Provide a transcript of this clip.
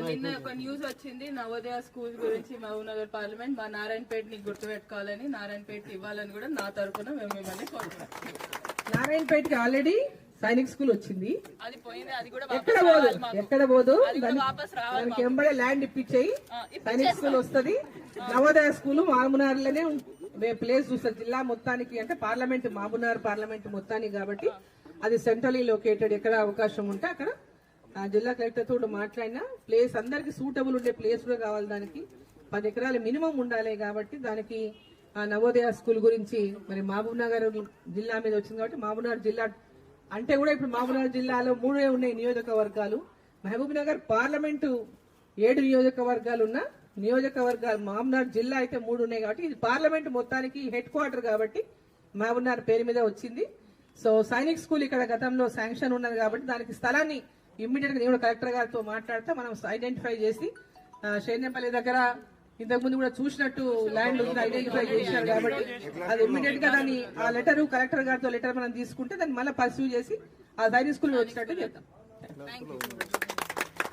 నిన్న ఒక న్యూస్ వచ్చింది నవోదయ స్కూల్ గురించి మహబూబ్ నగర్ పార్లమెంట్ మా నారాయణపేటని గుర్తుపెట్టుకోవాలని నారాయణపేట ఇవ్వాలని కూడా నా తరఫున మేము మిమ్మల్ని కోరుతున్నాం. నారాయణపేటకి ఆల్రెడీ సైనిక్ స్కూల్ వచ్చింది, అది పోయింది, అది కూడా ఎక్కడ పోదు వాపస్ రావాలి. దానికి ఎంబడే ల్యాండ్ ఇప్పించేయి, సైనిక్ స్కూల్ వస్తుంది. నవోదయ స్కూల్ మామూనార్లోనే ప్లేస్ చూస్తారు జిల్లా మొత్తానికి, అంటే పార్లమెంట్ మహబూబ్నగర్ పార్లమెంట్ మొత్తానికి కాబట్టి అది సెంట్రలీ లొకేటెడ్. ఎక్కడ అవకాశం ఉంటే అక్కడ జిల్లా కలెక్టర్ తోటి మాట్లాడినా ప్లేస్ అందరికి సూటబుల్ ఉండే ప్లేస్ కూడా కావాలి. దానికి 10 ఎకరాలు మినిమం ఉండాలి కాబట్టి దానికి నవోదయ స్కూల్ గురించి మరి మహబూబ్నగర్ జిల్లా మీద వచ్చింది కాబట్టి మహబూబ్నగర్ జిల్లా అంటే కూడా ఇప్పుడు మహబూబ్నగర్ జిల్లాలో 3 ఉన్నాయి నియోజకవర్గాలు. మహబూబ్నగర్ పార్లమెంటు 7 నియోజకవర్గాలు ఉన్న నియోజకవర్గాలు మహబూబ్నగర్ జిల్లా అయితే 3 ఉన్నాయి కాబట్టి ఇది పార్లమెంట్ మొత్తానికి హెడ్ క్వార్టర్ కాబట్టి మహబూబ్నగర్ పేరు మీద వచ్చింది. సో సైనిక్ స్కూల్ ఇక్కడ గతంలో శాంక్షన్ ఉన్నది కాబట్టి దానికి స్థలాన్ని ఇమ్మీడియట్ గా నేను కలెక్టర్ గారితో మాట్లాడితే మనం ఐడెంటిఫై చేసి షేర్నేపల్లి దగ్గర ఇంతకు ముందు కూడా చూసినట్టు ల్యాండ్ ఉంది ఐడెంటిఫై చేశారు కాబట్టి అది ఇమ్మీడియట్ గా దాన్ని ఆ లెటర్ కలెక్టర్ గారితో లెటర్ మనం తీసుకుంటే దాన్ని మళ్ళీ పర్సూ చేసి ఆ సైనిక్ స్కూల్ వచ్చినట్టు చేద్దాం.